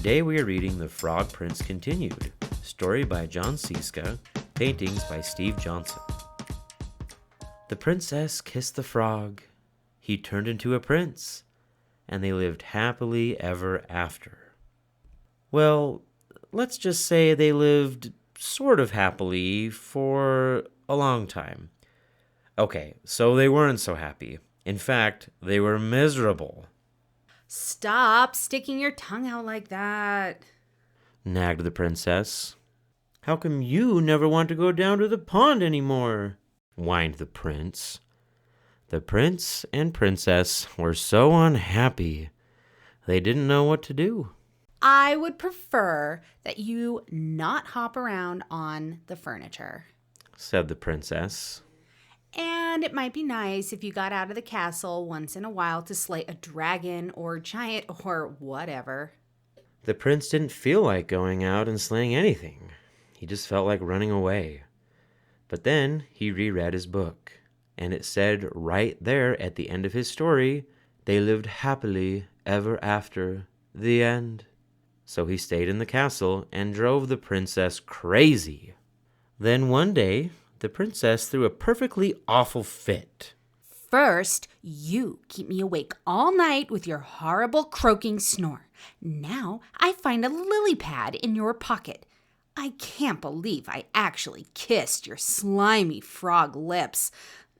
Today we are reading The Frog Prince Continued, story by John Scieszka, paintings by Steve Johnson. The princess kissed the frog. He turned into a prince, and they lived happily ever after. Well, let's just say they lived sort of happily for a long time. Okay, so they weren't so happy. In fact, they were miserable. Stop sticking your tongue out like that, nagged the princess. How come you never want to go down to the pond anymore? Whined the prince. The prince and princess were so unhappy. They didn't know what to do. I would prefer that you not hop around on the furniture, said the princess. And it might be nice if you got out of the castle once in a while to slay a dragon or giant or whatever. The prince didn't feel like going out and slaying anything. He just felt like running away. But then he reread his book, and it said right there at the end of his story, they lived happily ever after, the end. So he stayed in the castle and drove the princess crazy. Then one day, the princess threw a perfectly awful fit. First, you keep me awake all night with your horrible croaking snore. Now I find a lily pad in your pocket. I can't believe I actually kissed your slimy frog lips.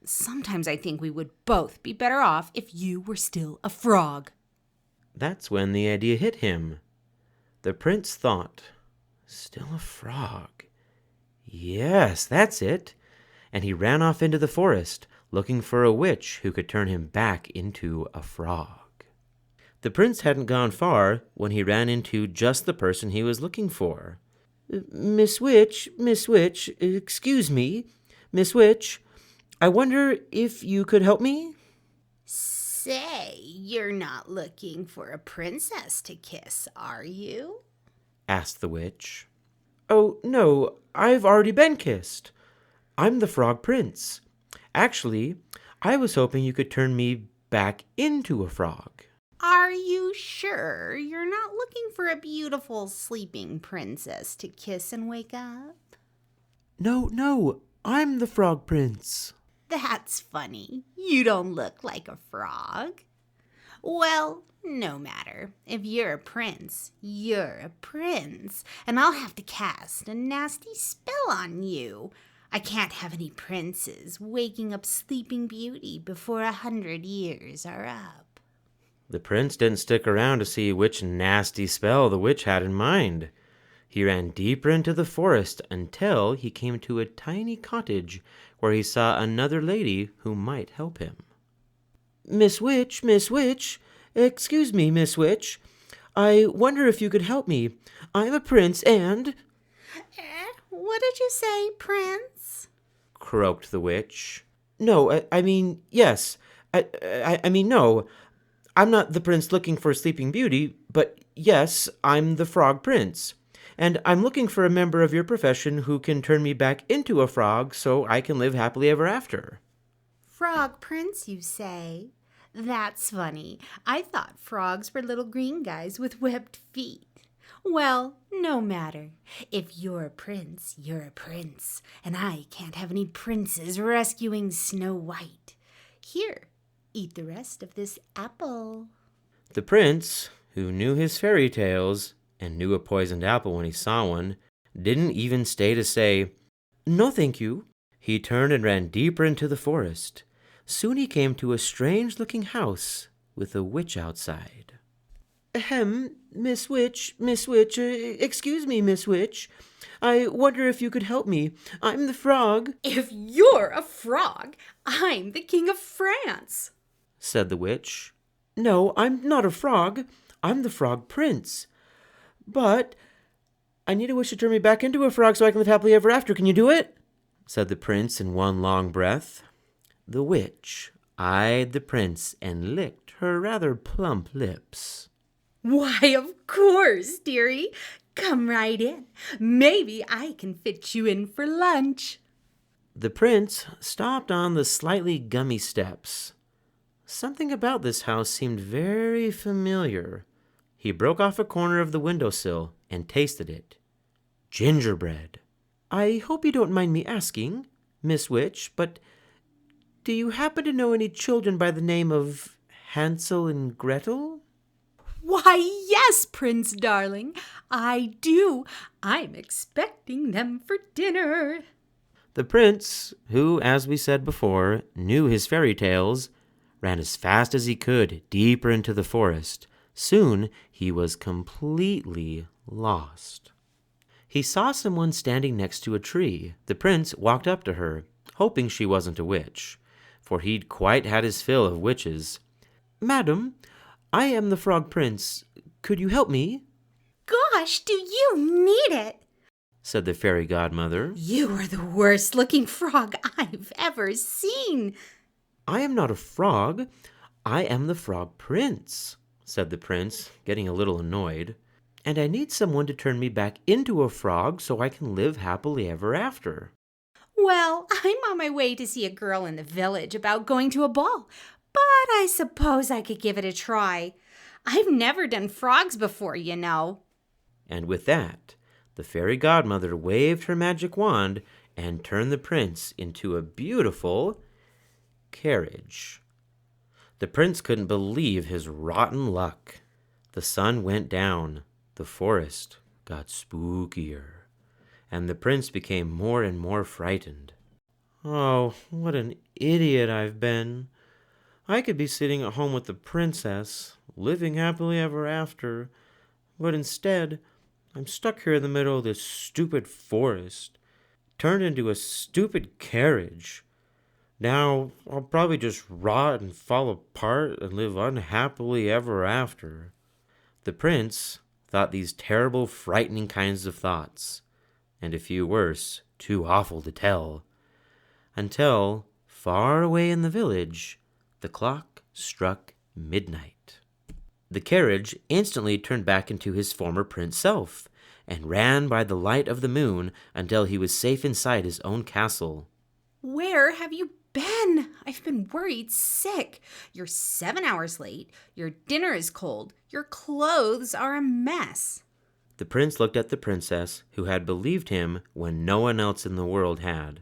Sometimes I think we would both be better off if you were still a frog. That's when the idea hit him. The prince thought, still a frog. Yes, that's it. And he ran off into the forest, looking for a witch who could turn him back into a frog. The prince hadn't gone far when he ran into just the person he was looking for. Miss Witch, excuse me, Miss Witch, I wonder if you could help me? Say, you're not looking for a princess to kiss, are you? Asked the witch. Oh, no, I've already been kissed. I'm the frog prince. Actually, I was hoping you could turn me back into a frog. Are you sure you're not looking for a beautiful sleeping princess to kiss and wake up? No, I'm the frog prince. That's funny. You don't look like a frog. Well, no matter. If you're a prince, you're a prince. And I'll have to cast a nasty spell on you. I can't have any princes waking up Sleeping Beauty before 100 years are up. The prince didn't stick around to see which nasty spell the witch had in mind. He ran deeper into the forest until he came to a tiny cottage where he saw another lady who might help him. Miss Witch, excuse me, Miss Witch. I wonder if you could help me. I'm a prince and... What did you say, Prince? Croaked the witch. No, I mean, yes. I mean, no. I'm not the prince looking for Sleeping Beauty, but yes, I'm the frog prince. And I'm looking for a member of your profession who can turn me back into a frog so I can live happily ever after. Frog prince, you say? That's funny. I thought frogs were little green guys with webbed feet. Well, no matter. If you're a prince, you're a prince. And I can't have any princes rescuing Snow White. Here, eat the rest of this apple. The prince, who knew his fairy tales and knew a poisoned apple when he saw one, didn't even stay to say, no thank you. He turned and ran deeper into the forest. Soon he came to a strange-looking house with a witch outside. Ahem, Miss Witch, excuse me, Miss Witch. I wonder if you could help me. I'm the frog. If you're a frog, I'm the King of France, said the witch. No, I'm not a frog. I'm the frog prince. But I need a wish to turn me back into a frog so I can live happily ever after. Can you do it? Said the prince in one long breath. The witch eyed the prince and licked her rather plump lips. Why, of course, dearie. Come right in. Maybe I can fit you in for lunch. The prince stopped on the slightly gummy steps. Something about this house seemed very familiar. He broke off a corner of the windowsill and tasted it. Gingerbread. I hope you don't mind me asking, Miss Witch, but do you happen to know any children by the name of Hansel and Gretel? Why, yes, Prince darling, I do. I'm expecting them for dinner. The prince, who, as we said before, knew his fairy tales, ran as fast as he could deeper into the forest. Soon he was completely lost. He saw someone standing next to a tree. The prince walked up to her, hoping she wasn't a witch, for he'd quite had his fill of witches. Madam, I am the Frog Prince. Could you help me? Gosh, do you need it? Said the fairy godmother. You are the worst looking frog I've ever seen. I am not a frog. I am the Frog Prince, said the prince, getting a little annoyed. And I need someone to turn me back into a frog so I can live happily ever after. Well, I'm on my way to see a girl in the village about going to a ball, but I suppose I could give it a try. I've never done frogs before, you know. And with that, the fairy godmother waved her magic wand and turned the prince into a beautiful carriage. The prince couldn't believe his rotten luck. The sun went down, the forest got spookier, and the prince became more and more frightened. Oh, what an idiot I've been. I could be sitting at home with the princess, living happily ever after, but instead, I'm stuck here in the middle of this stupid forest, turned into a stupid carriage. Now, I'll probably just rot and fall apart and live unhappily ever after. The prince thought these terrible, frightening kinds of thoughts, and a few worse, too awful to tell, until, far away in the village, the clock struck midnight. The carriage instantly turned back into his former prince self, and ran by the light of the moon until he was safe inside his own castle. Where have you been? I've been worried sick. You're 7 hours late. Your dinner is cold. Your clothes are a mess. The prince looked at the princess, who had believed him when no one else in the world had.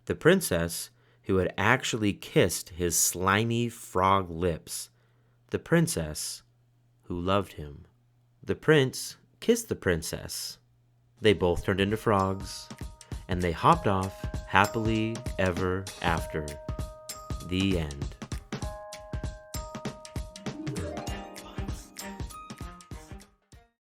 The princess, who had actually kissed his slimy frog lips. The princess, who loved him. The prince kissed the princess. They both turned into frogs, and they hopped off happily ever after. The end.